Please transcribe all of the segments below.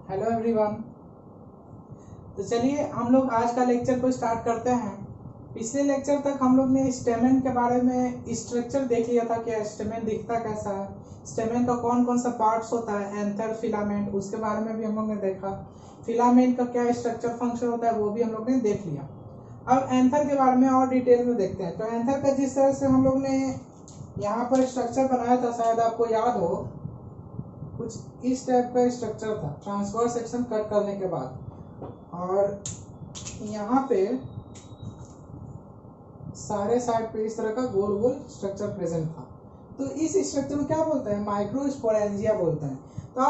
Hello everyone. तो चलिए हम लोग आज का लेक्चर को स्टार्ट करते हैं। पिछले लेक्चर तक हम लोग ने स्टेमेन के बारे में स्ट्रक्चर देख लिया था कि स्टेमेन दिखता कैसा है, स्टेमेन का कौन कौन सा पार्ट्स होता है, एंथर, फिलामेंट, उसके बारे में भी हम लोग ने देखा। फिलामेंट का क्या स्ट्रक्चर फंक्शन होता है वो भी हम लोग ने देख लिया। अब एंथर के बारे में और डिटेल में देखते हैं। तो एंथर का जिस तरह से हम लोग ने यहाँ पर स्ट्रक्चर बनाया था, शायद आपको याद हो, कुछ इस टाइप का स्ट्रक्चर था ट्रांसफर सेक्शन कट करने के बाद, और यहाँ पे सारे साइड पे इस तरह का गोल गोल स्ट्रक्चर प्रेजेंट था। तो इस स्ट्रक्चर को क्या बोलते हैं? माइक्रोस्पोरेंजिया बोलते हैं। तो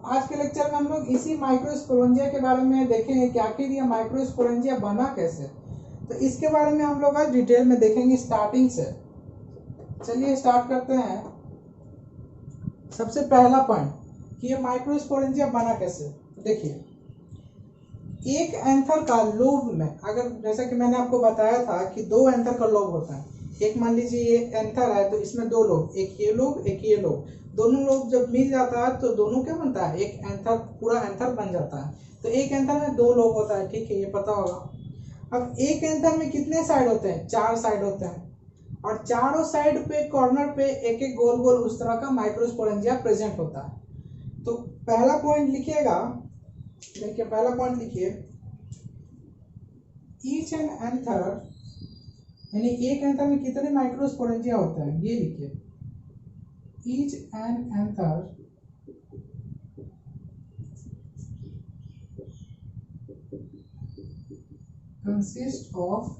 आज के लेक्चर में हम लोग इसी माइक्रोस्पोरेंजिया के बारे में देखेंगे कि आखिर ये माइक्रोस्पोरेंजिया बना कैसे। तो इसके बारे में हम लोग आज डिटेल में देखेंगे स्टार्टिंग से। चलिए स्टार्ट करते हैं। सबसे पहला पॉइंट कि ये माइक्रोस्पोरेंजिया बना कैसे। देखिए, एक एंथर का लोब में, अगर जैसा कि मैंने आपको बताया था कि दो एंथर का लोब होता है। एक मान लीजिए ये एंथर है तो इसमें दो लोब, एक ये लोब एक ये लोब, दोनों लोब जब मिल जाता है तो दोनों क्या बनता है? एक एंथर, पूरा एंथर बन जाता है। तो एक एंथर में दो लोब होता है, ठीक है, ये पता होगा। अब एक एंथर में कितने साइड होते हैं? 4 साइड होते हैं, और चारों साइड पे कॉर्नर पे एक एक गोल गोल उस तरह का माइक्रोस्पोरेंजिया प्रेजेंट होता है। तो पहला पॉइंट लिखिएगा, देखिए पहला पॉइंट लिखिए, ईच एन एंथर, यानी एक एंथर में कितने माइक्रोस्पोरेंजिया होते हैं ये लिखिए। Each an anther consist of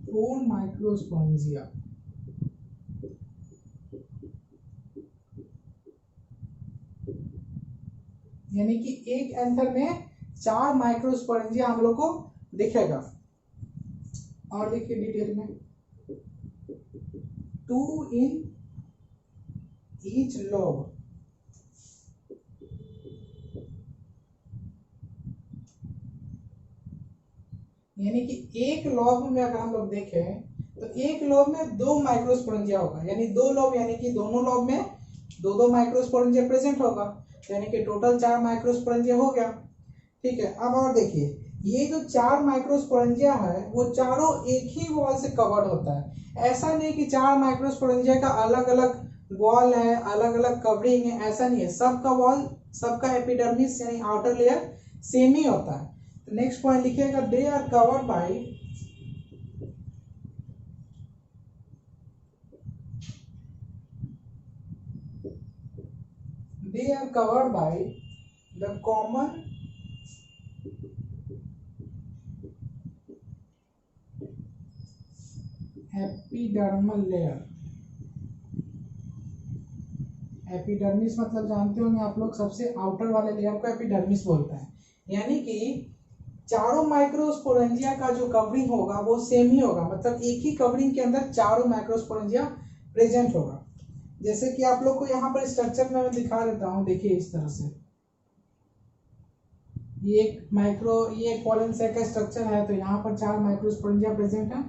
4 microsporangia. यानी कि एक एंथर में 4 माइक्रोस्पोरेंजिया हम लोग को दिखेगा। और देखिए डिटेल में, 2 इन ईच लोब। यानी कि एक लोब में अगर हम लोग देखें तो एक लोब में 2 माइक्रोस्पोरेंजिया होगा, यानी 2 लोब, यानी कि दोनों लोब में 2 माइक्रोस्पोरेंजिया प्रेजेंट होगा, यानी कि टोटल 4 माइक्रोस्पोरेंजिया हो गया। ठीक है, अब और देखिए, ये जो 4 माइक्रोस्पोरेंजिया है वो चारों एक ही वॉल से कवर्ड होता है। ऐसा नहीं कि 4 माइक्रोस्पोरेंजिया का अलग अलग वॉल है, अलग अलग कवरिंग है, ऐसा नहीं है। सबका वॉल, सबका एपिडर्मिस यानी आउटर लेयर सेम ही होता है। तो नेक्स्ट पॉइंट लिखिएगा, they are covered by the common epidermal layer. Epidermis मतलब जानते होंगे आप लोग, सबसे आउटर वाले लेयर को एपिडर्मिस बोलते हैं। यानी कि चारों माइक्रोस्पोरेंजिया का जो कवरिंग होगा वो सेम ही होगा, मतलब एक ही कवरिंग के अंदर चारों माइक्रोस्पोरेंजिया प्रेजेंट होगा। जैसे कि आप लोग को यहाँ पर स्ट्रक्चर में मैं दिखा देता हूँ। देखिए इस तरह से ये एक पोलन सेल का स्ट्रक्चर है, तो यहाँ पर 4 माइक्रोस्पोरेंजिया प्रेजेंट है।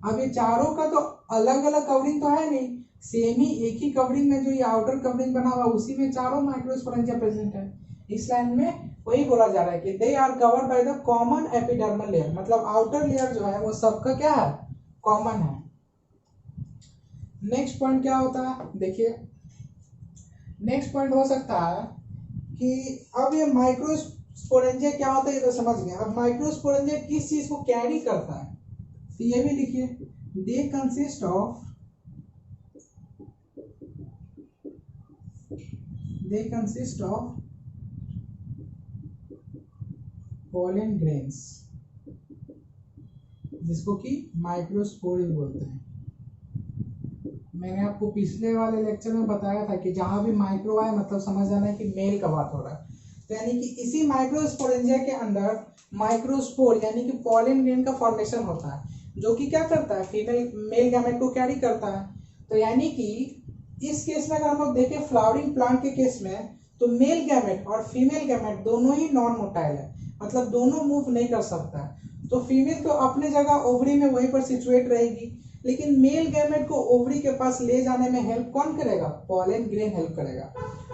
अब ये चारों का तो अलग अलग कवरिंग तो है नहीं, सेम ही एक ही कवरिंग में जो ये आउटर कवरिंग बना हुआ उसी में चारों माइक्रोस्पोरेंजिया प्रेजेंट है। इस लाइन में वही बोला जा रहा है कि they are covered by the common epidermal layer, मतलब आउटर लेयर जो है वो सबका क्या है? कॉमन है। नेक्स्ट पॉइंट क्या होता है? देखिए नेक्स्ट पॉइंट हो सकता है कि अब ये माइक्रोस्पोरेंजिया क्या होता है ये तो समझ गए। अब माइक्रोस्पोरेंजिया किस चीज को कैरी करता है तो ये भी लिखिए, they consist of pollen grains, जिसको कि माइक्रोस्पोर बोलते हैं। मैंने आपको पिछले वाले लेक्चर में बताया था कि जहां भी माइक्रो आए मतलब समझ जाना है कि मेल का बात हो रहा है। तो यानी कि इसी माइक्रोस्पोरेंजिया के अंदर माइक्रोस्पोर यानी कि पोलन ग्रेन का फॉर्मेशन होता है, जो कि क्या करता है? फीमेल मेल गैमेट को कैरी करता है। तो यानी कि इस केस में अगर हम लोग देखें फ्लावरिंग प्लांट के केस में, तो मेल गैमेट और फीमेल गैमेट दोनों ही नॉन मोटाइल है, मतलब दोनों मूव नहीं कर सकता है। तो फीमेल तो अपने जगह ओवरी में वहीं पर सिचुएट रहेगी, लेकिन मेल गैमेट को ओवरी के पास ले जाने में हेल्प कौन करेगा? पॉलन ग्रेन हेल्प करेगा।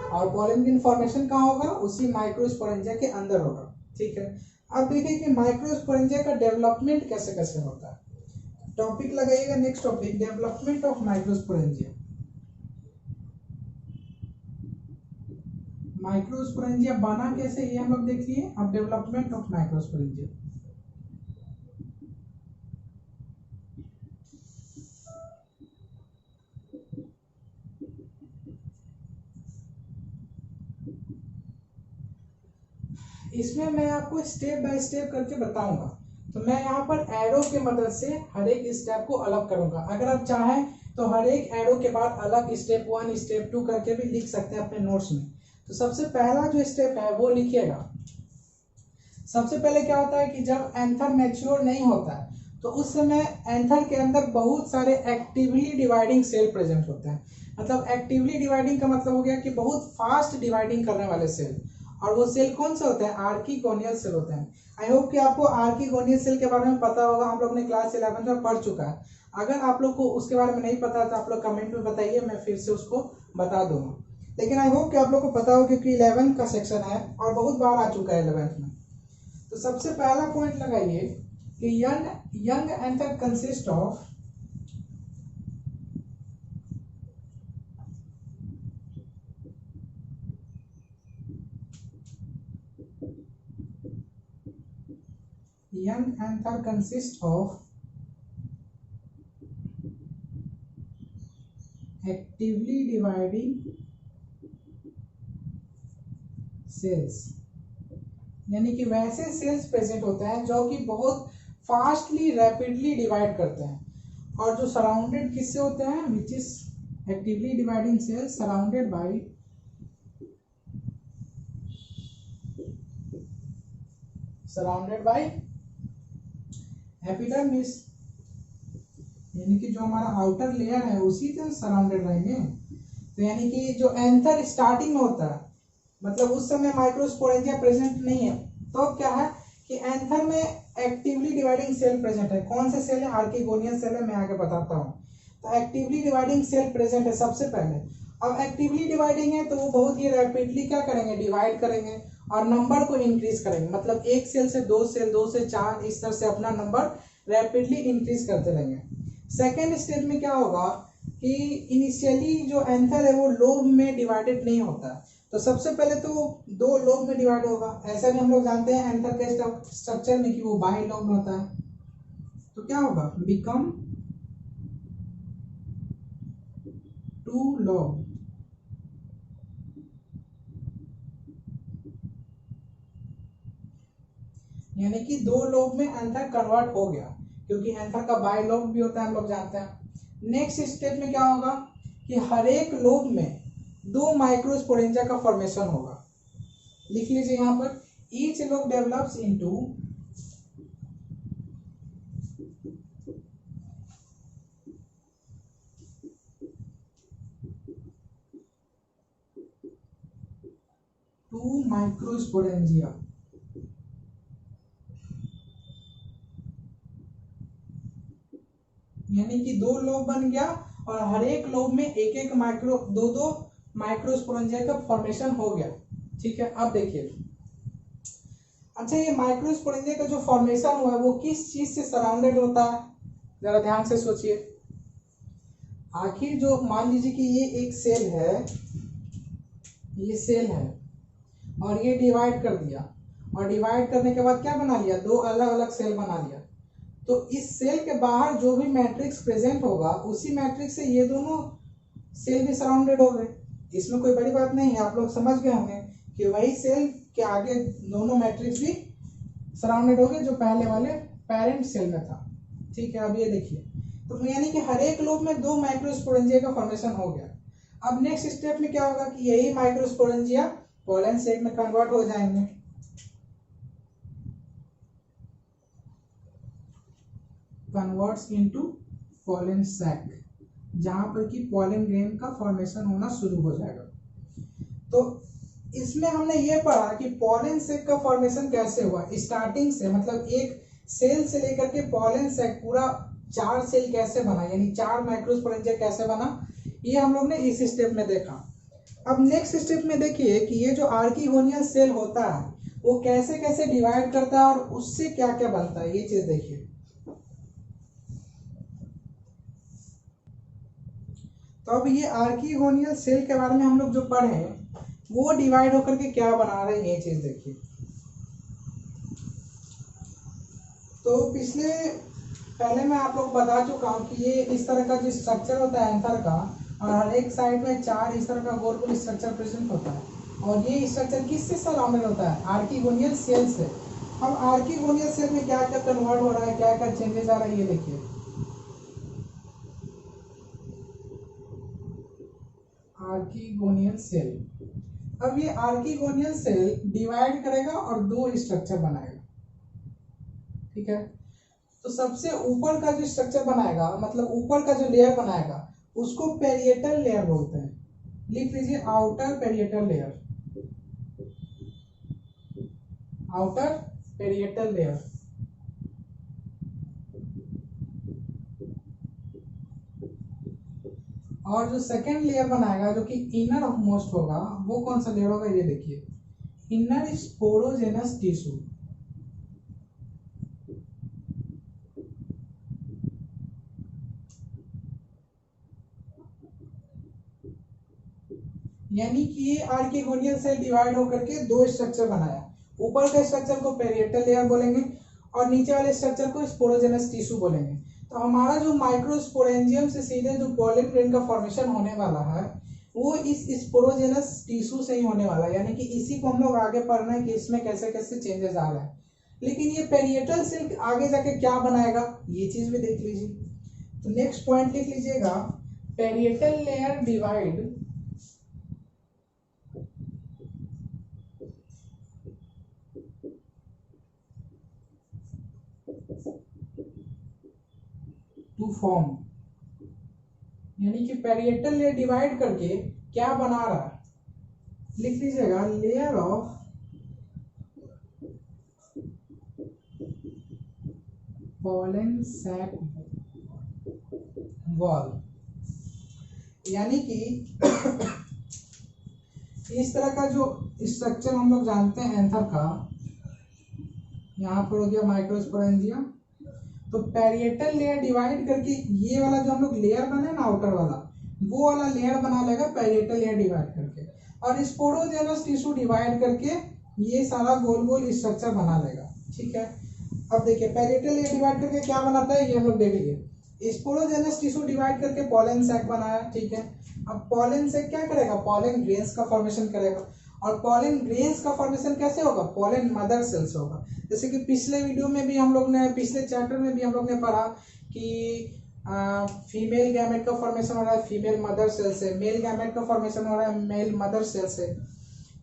और पॉलन ग्रेन फॉर्मेशन कहाँ होगा? उसी माइक्रोस्पोरेंजिया के अंदर होगा। ठीक है, अब देखिए कि माइक्रोस्पोरेंजिया का डेवलपमेंट कैसे कैसे होता है। टॉपिक लगाइएगा, next topic, development of microsporangia. Microsporangia बना कैसे ये हम लोग देख लिए। अब डेवलपमेंट ऑफ माइक्रोस्पोरेंजिया। इसमें मैं आपको स्टेप बाय स्टेप करके बताऊंगा, तो मैं यहाँ पर एरो के मदद से हर एक स्टेप को अलग करूंगा। अगर आप चाहें तो हर एक एरो के बाद अलग स्टेप 1 स्टेप 2 करके भी लिख सकते हैं अपने नोट्स में। तो सबसे पहला जो स्टेप है वो लिखिएगा। सबसे पहले क्या होता है कि जब एंथर मैच्योर नहीं होता है तो उस समय एंथर के अंदर बहुत सारे एक्टिवली डिवाइडिंग सेल प्रेजेंट होते हैं। मतलब एक्टिवली डिवाइडिंग का मतलब हो गया कि बहुत फास्ट डिवाइडिंग करने वाले सेल। और वो सेल कौन से होते हैं? आर्किगोनियल सेल होते हैं। आई होप कि आपको आर्किगोनियल सेल के बारे में पता होगा, हम लोग ने क्लास 11 में पढ़ चुका है। अगर आप लोग को उसके बारे में नहीं पता तो आप लोग कमेंट में बताइए, मैं फिर से उसको बता दूंगा। लेकिन आई होप कि आप लोग को पता हो, क्योंकि 11 का सेक्शन है और बहुत बार आ चुका है 11th में। तो सबसे पहला पॉइंट लगाइए कि young anther consist of actively dividing cells. यानी कि वैसे सेल्स प्रेजेंट होते हैं जो कि बहुत फास्टली रैपिडली डिवाइड करते हैं, और जो सराउंडेड किससे होते हैं? Which is actively dividing cells surrounded by epidermis. यानी कि जो हमारा आउटर लेयर है उसी से सराउंडेड रहेंगे। तो यानी कि जो एंथर स्टार्टिंग में होता है, मतलब उस समय माइक्रोस्पोरेंजिया प्रेजेंट नहीं है, तो क्या है कि एंथर में एक्टिवली डिवाइडिंग सेल प्रेजेंट है। कौन से सेल है? आर्किगोनियल सेल है, मैं आगे बताता हूँ। तो एक्टिवली डिवाइडिंग सेल प्रेजेंट है सबसे पहले। अब एक्टिवली डिवाइडिंग है तो वो बहुत ही रैपिडली क्या करेंगे? डिवाइड करेंगे और नंबर को इंक्रीज करेंगे। मतलब एक सेल से 2 सेल, 2 से 4, इस तरह से अपना नंबर रैपिडली इंक्रीज करते रहेंगे। सेकेंड स्टेज में क्या होगा कि इनिशियली जो एंथर है वो लोब में डिवाइडेड नहीं होता। तो सबसे पहले तो 2 लोब में डिवाइड होगा। ऐसा भी हम लोग जानते हैं एंथर के स्ट्रक्चर में कि वो बाई लोब में होता है। तो क्या होगा? Become 2 lobe. यानी कि 2 लोब में एंथर कन्वर्ट हो गया, क्योंकि एंथर का बाई लोब भी होता है, हम लोग जानते हैं। नेक्स्ट स्टेप में क्या होगा कि हर एक लोब में 2 माइक्रोस्पोरेंजिया का फॉर्मेशन होगा। लिख लीजिए यहाँ पर, each lobe develops into 2 microsporangia. यानी कि 2 लोब बन गया और हर एक लोब में एक दो माइक्रोस्पोरेंजिया का फॉर्मेशन हो गया। ठीक है, अब देखिए, अच्छा ये माइक्रोस्पोरेंजिया का जो फॉर्मेशन हुआ है वो किस चीज से सराउंडेड होता है? जरा ध्यान से सोचिए। आखिर जो मान लीजिए कि ये एक सेल है, ये सेल है और ये डिवाइड कर दिया, और डिवाइड करने के बाद क्या बना लिया? 2 अलग अलग सेल बना लिया। तो इस सेल के बाहर जो भी मैट्रिक्स प्रेजेंट होगा उसी मैट्रिक्स से ये दोनों सेल भी सराउंडेड हो गए। इसमें कोई बड़ी बात नहीं है, आप लोग समझ गए होंगे कि वही सेल के आगे दोनों मैट्रिक्स भी सराउंडेड हो गए जो पहले वाले पेरेंट सेल में था। ठीक है, अब ये देखिए, तो यानी कि हर एक लोब में 2 माइक्रोस्पोरेंजिया का फॉर्मेशन हो गया। अब नेक्स्ट स्टेप में क्या होगा कि यही माइक्रोस्पोरेंजिया पोलन सेल में कन्वर्ट हो जाएंगे। कन्वर्ट्स इनटू पोलन सैक, जहां पर कि पोलन ग्रेन का फॉर्मेशन होना शुरू हो जाएगा। तो इसमें हमने ये पढ़ा कि पोलन सैक का फॉर्मेशन कैसे हुआ। स्टार्टिंग से, मतलब एक सेल से लेकर के पोलन सैक पूरा चार सेल कैसे बना, यानी चार माइक्रोस्पोरेंजिया कैसे बना, ये हम लोग ने इस स्टेप में देखा। अब नेक्स्ट स्टेप में देखिए कि ये जो आर्किगोनियल सेल होता है वो कैसे कैसे डिवाइड करता है और उससे क्या क्या बनता है, ये चीज देखिए। तो अब ये आर्किगोनियल सेल के बारे में हम लोग जो पढ़े वो डिवाइड होकर के क्या बना रहे हैं, ये चीज देखिए। तो पहले मैं आप लोग बता चुका हूँ कि ये इस तरह का जो स्ट्रक्चर होता है एंथर का, और हर एक साइड में चार इस तरह का गोल गोल स्ट्रक्चर प्रेजेंट होता है, और ये स्ट्रक्चर किससे सराउंडेड होता है, आर्किगोनियल सेल से। अब आर्किगोनियल सेल में क्या क्या कन्वर्ट हो रहा है, क्या क्या चेंजेस आ रहा है, ये देखिए। आर्किगोनियल सेल, अब ये आर्किगोनियल सेल डिवाइड करेगा और दो स्ट्रक्चर बनाएगा, ठीक है। तो सबसे ऊपर का जो स्ट्रक्चर बनाएगा, मतलब ऊपर का जो लेयर बनाएगा, उसको पेरिएटल लेयर बोलते हैं। लिख लीजिए outer parietal layer, outer parietal layer. और जो सेकेंड लेयर बनाएगा जो कि इनर मोस्ट होगा, वो कौन सा लेयर होगा, ये देखिए, इनर स्पोरोजेनस टिश्यू। यानी कि ये आर्किगोनियल सेल डिवाइड होकर के दो स्ट्रक्चर बनाया। ऊपर के स्ट्रक्चर को पेरिएटल लेयर बोलेंगे और नीचे वाले स्ट्रक्चर को स्पोरोजेनस टिश्यू बोलेंगे। तो हमारा जो माइक्रोस्पोरेंजियम से सीधे जो पॉलन ग्रेन का फॉर्मेशन होने वाला है वो इस स्पोरोजेनस टिश्यू से ही होने वाला है, यानी कि इसी को हम लोग आगे पढ़ना है कि इसमें कैसे कैसे चेंजेस आ रहे हैं। लेकिन ये पेरिएटल सेल आगे जाके क्या बनाएगा, ये चीज भी देख लीजिए। तो नेक्स्ट पॉइंट लिख लीजिएगा, parietal layer divide to form, यानी कि पेरिएटल लेयर डिवाइड करके क्या बना रहा है, लिख लीजिएगा layer of pollen sac wall. यानी कि इस तरह का जो स्ट्रक्चर हम लोग जानते हैं एंथर का, यहाँ पर हो गया माइक्रोस्पोरेंजियम। तो पेरिएटल लेयर डिवाइड करके ये वाला जो हम लोग लेयर बने ना आउटर वाला, वो वाला लेयर बना लेगा पेरिएटल लेयर डिवाइड करके, और स्पोरोजेनस टिश्यू डिवाइड करके ये सारा गोल गोल स्ट्रक्चर बना लेगा, ठीक है। अब देखिए पेरिएटल लेयर डिवाइड करके क्या बनाता है, ये हम लोग देख लिए। स्पोरोजेनस टिश्यू डिवाइड करके पॉलन सैक बनाया, ठीक है। अब पॉलन सैक क्या करेगा, पॉलन ग्रेन्स का फॉर्मेशन करेगा, और पॉलन ग्रेन्स का फॉर्मेशन कैसे होगा, पॉलन मदर सेल से होगा। जैसे कि पिछले वीडियो में भी हम लोग ने, पिछले चैप्टर में भी हम लोग ने पढ़ा कि फीमेल गैमेट का फॉर्मेशन हो रहा है फीमेल मदर सेल से, मेल गैमेट का फॉर्मेशन हो रहा है मेल मदर सेल से।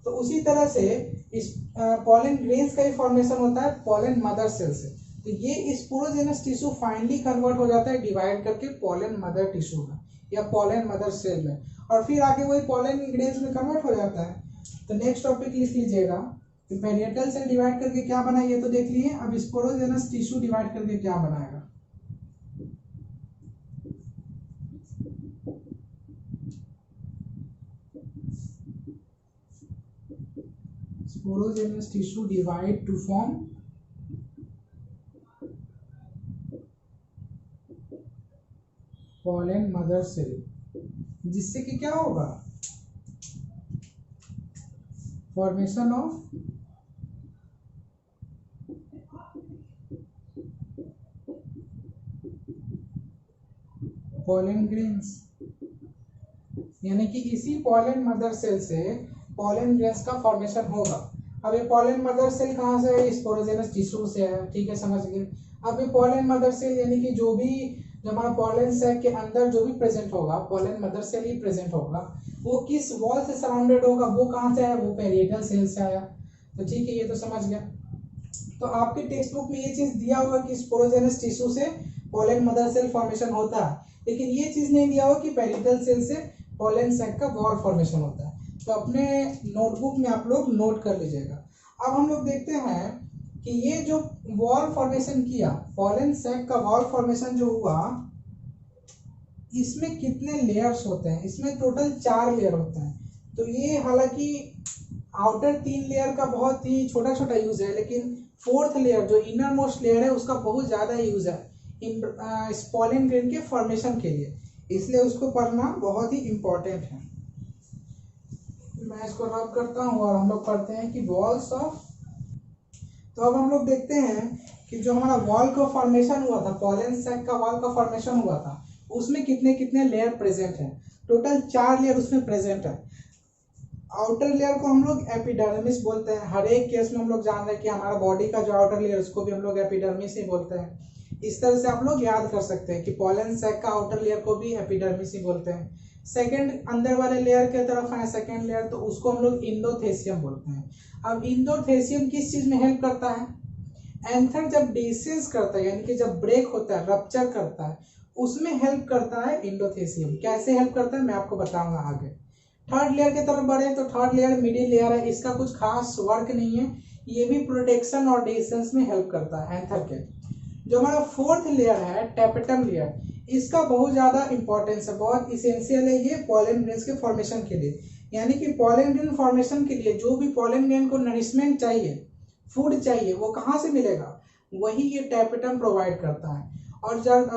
तो उसी तरह से इस पॉलन ग्रेन्स का ही फॉर्मेशन होता है पॉलन मदर सेल से। तो ये स्पोरोजेनस टिश्यू फाइनली कन्वर्ट हो जाता है डिवाइड करके पॉलन मदर टिश्यू में या पॉलन मदर सेल में, और फिर आगे वही पॉलन ग्रेन्स में कन्वर्ट हो जाता है। तो नेक्स्ट टॉपिक लिख लीजिएगा कि पेरिएटल सेल डिवाइड करके क्या बना, ये तो देख लिए। अब स्पोरोजेनस टिश्यू डिवाइड करके क्या बनाएगा, sporogenous tissue divide to form pollen mother cell, जिससे कि क्या होगा, फॉर्मेशन ऑफ पॉलन ग्रेन्स, यानी कि इसी पॉलन मदर सेल से पॉलन ग्रेन्स का फॉर्मेशन होगा। अब ये पॉलन मदर सेल कहाँ से है, स्पोरोजेनस टिश्यू से है, ठीक है, समझ गए। अब ये पॉलन मदर सेल यानी कि जो हमारा पॉलन सैक के अंदर जो भी प्रेजेंट होगा, पॉलन मदर सेल ही प्रेजेंट होगा, वो किस वॉल से सराउंडेड होगा, वो कहाँ से आया, वो पेरिएटल सेल से आया। तो ठीक है, ये तो समझ गया। तो आपके टेक्स्ट बुक में ये चीज दिया होगा कि स्पोरोजेनस टिश्यू से पॉलन मदर सेल फॉर्मेशन होता है, लेकिन ये चीज नहीं दिया होगा कि पेरिएटल सेल से पॉलन सैक का वॉल फॉर्मेशन होता है। तो अपने नोटबुक में आप लोग नोट कर लीजिएगा। अब हम लोग देखते हैं कि ये जो वॉल फॉर्मेशन किया, पॉलन सैक का वॉल फॉर्मेशन जो हुआ, इसमें कितने लेयर्स होते हैं? इसमें टोटल 4 लेयर होते हैं। तो ये हालांकि आउटर 3 लेयर का बहुत ही छोटा छोटा यूज है, लेकिन फोर्थ लेयर जो इनर मोस्ट लेयर है उसका बहुत ज्यादा यूज है इस पॉलन ग्रेन के फॉर्मेशन के लिए, इसलिए उसको पढ़ना बहुत ही इंपॉर्टेंट है। मैं इसको रब करता हूँ और हम लोग पढ़ते हैं कि वॉल्स ऑफ। तो अब हम लोग देखते हैं कि जो हमारा वॉल का फॉर्मेशन हुआ था, पॉलन सैक का वॉल का फॉर्मेशन हुआ था, उसमें कितने कितने लेयर प्रेजेंट है? टोटल 4 लेयर उसमें प्रेजेंट है। आउटर लेयर को हम लोग एपिडर्मिस बोलते हैं। हर एक केस में हम लोग जान रहे हैं कि हमारा बॉडी का जो आउटर लेयर उसको भी हम लोग एपिडर्मिस ही बोलते हैं। इस तरह से आप लोग याद कर सकते हैं कि पॉलन सैक का आउटर लेयर को भी एपिडर्मिस ही बोलते हैं। सेकंड अंदर वाले लेयर की तरफ है सेकंड लेयर, तो उसको हम लोग इंडोथेसियम बोलते हैं। अब इंडोथेसियम किस चीज में हेल्प करता है? एंथर जब डिसेंस करता है, यानी कि जब ब्रेक होता है, रप्चर करता है, उसमें हेल्प करता है इंडोथेसियम। कैसे हेल्प करता है मैं आपको बताऊंगा आगे। थर्ड लेयर की तरफ बढ़े तो थर्ड लेयर मिडिल लेयर है, इसका कुछ खास वर्क नहीं है, ये भी प्रोटेक्शन और डिसेंस में हेल्प करता है एंथर के। जो हमारा फोर्थ लेयर है टैपेटम लेयर, इसका बहुत ज्यादा इंपॉर्टेंस है, बहुत इसेंशियल है ये पॉलन ग्रेन्स के फॉर्मेशन के लिए। यानी कि पॉलन ग्रेन फॉर्मेशन के लिए जो भी पॉलन ग्रेन को नरिशमेंट चाहिए, फूड चाहिए, वो कहाँ से मिलेगा? वही ये टैपेटम प्रोवाइड करता है। और जब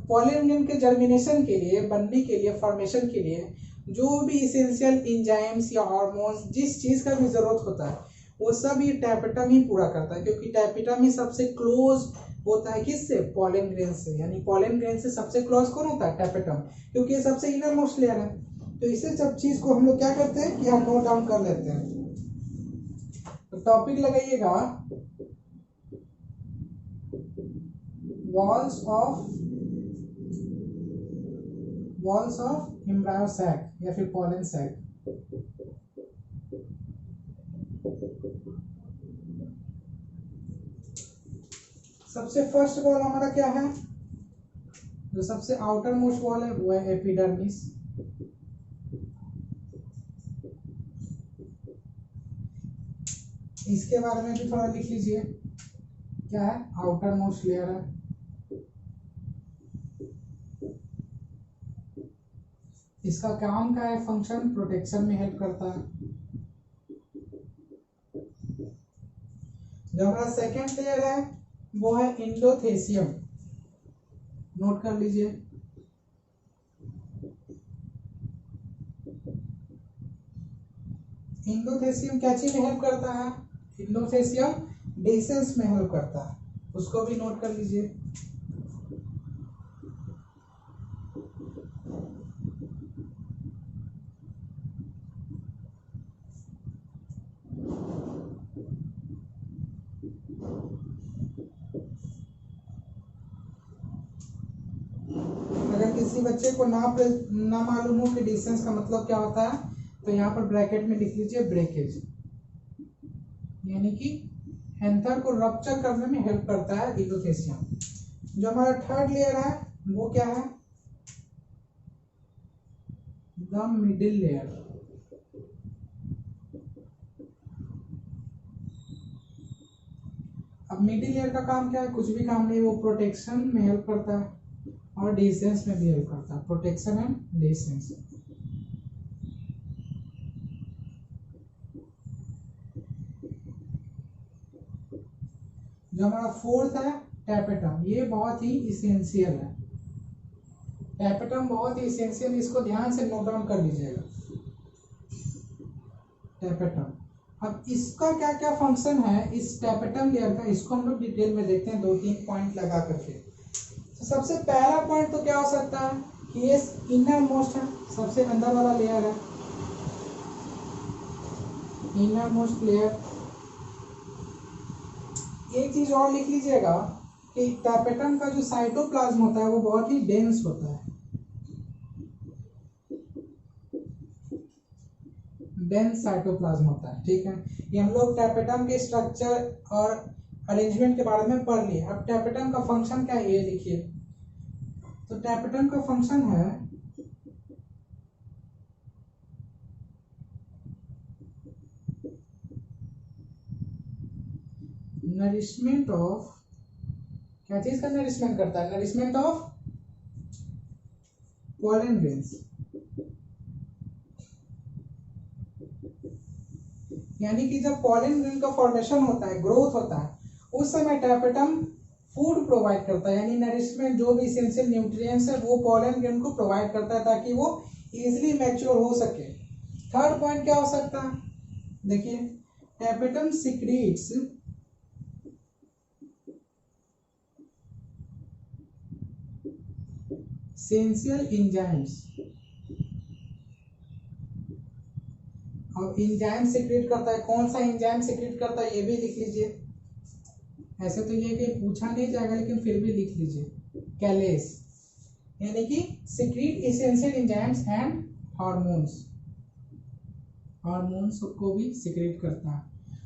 पॉलन ग्रेन के जर्मिनेशन के लिए, बनने के लिए, फॉर्मेशन के लिए जो भी इसेंशियल इंजाइम्स या हार्मोन्स, जिस चीज का भी जरूरत होता है, वो सब ये टैपेटम ही पूरा करता है। क्योंकि टैपेटम ही सबसे क्लोज होता है किससे? पॉलन ग्रेन से। यानी पॉलन ग्रेन से सबसे क्लोज कौन होता है? टैपेटम, क्योंकि ये सबसे इनर मोस्ट लेयर है। तो इसे सब चीज को हम लोग क्या करते हैं कि हम नोट डाउन कर लेते हैं। तो टॉपिक लगाइएगा वॉल्स ऑफ एम्ब्रायो सैक या फिर पॉलन सैक। सबसे फर्स्ट वॉल हमारा क्या है? जो सबसे आउटर मोस्ट वॉल है वो है एपिडर्मिस। इसके बारे में भी थोड़ा लिख लीजिए, क्या है? आउटर मोस्ट लेयर है। इसका काम क्या है? फंक्शन प्रोटेक्शन में हेल्प करता है। जो हमारा सेकेंड लेयर है वो है इंडोथेसियम, नोट कर लीजिए। इंडोथेसियम क्या चीज में हेल्प करता है? इंडोथेसियम डिसेंस में हेल्प करता है, उसको भी नोट कर लीजिए। अगर किसी बच्चे को ना मालूम हो कि डिस्टेंस का मतलब क्या होता है, तो यहाँ पर ब्रैकेट में लिख लीजिए ब्रेकेज, यानी कि एंथर को रप्चर करने में हेल्प करता है इंडोथेसियम। जो हमारा थर्ड लेयर है वो क्या है? The middle layer. अब मिडिल लेयर का काम क्या है? कुछ भी काम नहीं, वो प्रोटेक्शन में हेल्प करता है और डिसेंस में भी हेल्प करता है, प्रोटेक्शन एंड डिसेंस। जो हमारा फोर्थ है टैपेटम, ये बहुत ही इसेंशियल है। टैपेटम बहुत ही इसेंशियल, इसको ध्यान से नोट डाउन कर लीजिएगा। टैपेटम, अब इसका क्या क्या फंक्शन है इस टैपेटम लेयर का, इसको हम लोग डिटेल में देखते हैं 2-3 पॉइंट लगा करके। तो सबसे पहला पॉइंट तो क्या हो सकता है कि ये इनर मोस्ट है, सबसे अंदर वाला लेयर है, इनर मोस्ट लेयर। एक चीज और लिख लीजिएगा कि टैपेटम का जो साइटोप्लाज्म होता है वो बहुत ही डेंस होता है, डेंस साइटोप्लाज्म होता है। ठीक है, ये हम लोग टैपेटम के स्ट्रक्चर और अरेंजमेंट के बारे में पढ़ लिए। अब टैपेटम का फंक्शन क्या है ये लिखिए। तो टैपेटम का फंक्शन है नरिशमेंट ऑफ, क्या चीज का नरिशमेंट करता है? नरिशमेंट ऑफ पॉलन ग्रेन्स, यानी कि जब पॉलन ग्रेन का फॉर्मेशन होता है, ग्रोथ होता है, उस समय टैपेटम फूड प्रोवाइड करता है, यानी नरिशमेंट, जो भी इसेंशियल न्यूट्रिएंट्स है वो पॉलन ग्रेन को प्रोवाइड करता है ताकि वो इजीली मैच्योर हो सके। थर्ड पॉइंट क्या हो सकता है? देखिए, टैपेटम सिक्रीट्स एसेंशियल एंजाइम्स। अब एंजाइम सीक्रेट करता है, कौन सा एंजाइम सीक्रेट करता है ये भी लिख लीजिए। ऐसे तो ये कहीं पूछा नहीं जाएगा लेकिन फिर भी लिख लीजिए, कैलेस, यानी कि secret essential enzymes and hormones, hormones को भी सीक्रेट करता है।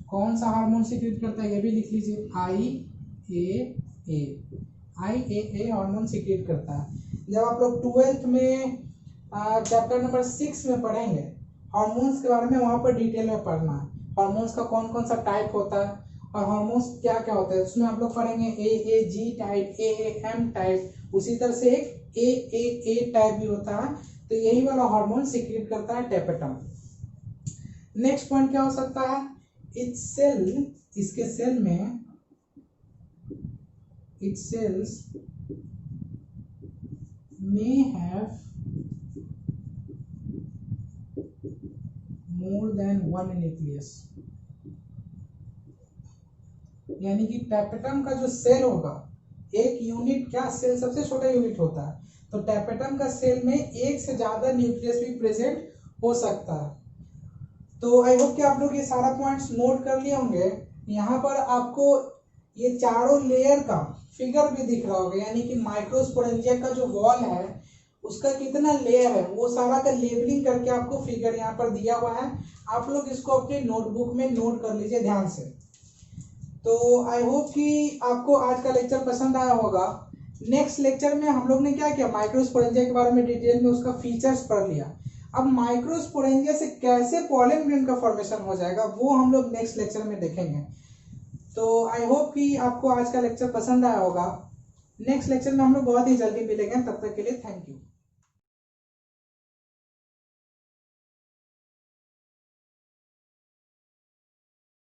कौन सा हार्मोन सीक्रेट करता है ये भी लिख लीजिए, IAA हार्मोन सीक्रेट करता है। जब आप लोग 12th में चैप्टर नंबर 6 में पढ़ेंगे हार्मोन्स के बारे में, वहां पर डिटेल में पढ़ना है हार्मोन्स का कौन कौन सा टाइप होता है और हार्मोन्स क्या क्या होता है। उसमें आप लोग पढ़ेंगे AAG टाइप, AAM टाइप, उसी तरह से एक AAA टाइप भी होता है। तो यही वाला हार्मोन सीक्रेट करता है टैपेटम। नेक्स्ट पॉइंट क्या हो सकता है? इट्स सेल, इसके सेल में, its cells may have more than one nucleus, यानी कि टैपेटम का जो सेल होगा, एक यूनिट, क्या सेल सबसे छोटा यूनिट होता है, तो टैपेटम का सेल में एक से ज्यादा न्यूक्लियस भी प्रेजेंट हो सकता है। तो आई होप कि आप लोग ये सारा पॉइंट्स नोट कर लिए होंगे। यहाँ पर आपको ये चारों लेयर का फिगर भी दिख रहा होगा, यानी कि माइक्रोस्पोरेंजिया का जो वॉल है उसका कितना लेयर है वो सारा का लेबलिंग करके आपको फिगर यहाँ पर दिया हुआ है। आप लोग इसको अपने नोटबुक में नोट कर लीजिए ध्यान से। तो आई होप कि आपको आज का लेक्चर पसंद आया होगा। नेक्स्ट लेक्चर में हम लोग ने क्या किया, माइक्रोस्पोरेंजिया के बारे में डिटेल में उसका फीचर्स पढ़ लिया। अब माइक्रोस्पोरेंजिया से कैसे पॉलन ग्रेन का फॉर्मेशन हो जाएगा वो हम लोग नेक्स्ट लेक्चर में देखेंगे। तो आई होप कि आपको आज का लेक्चर पसंद आया होगा। नेक्स्ट लेक्चर में हम लोग बहुत ही जल्दी मिलेंगे, तब तक के लिए थैंक यू।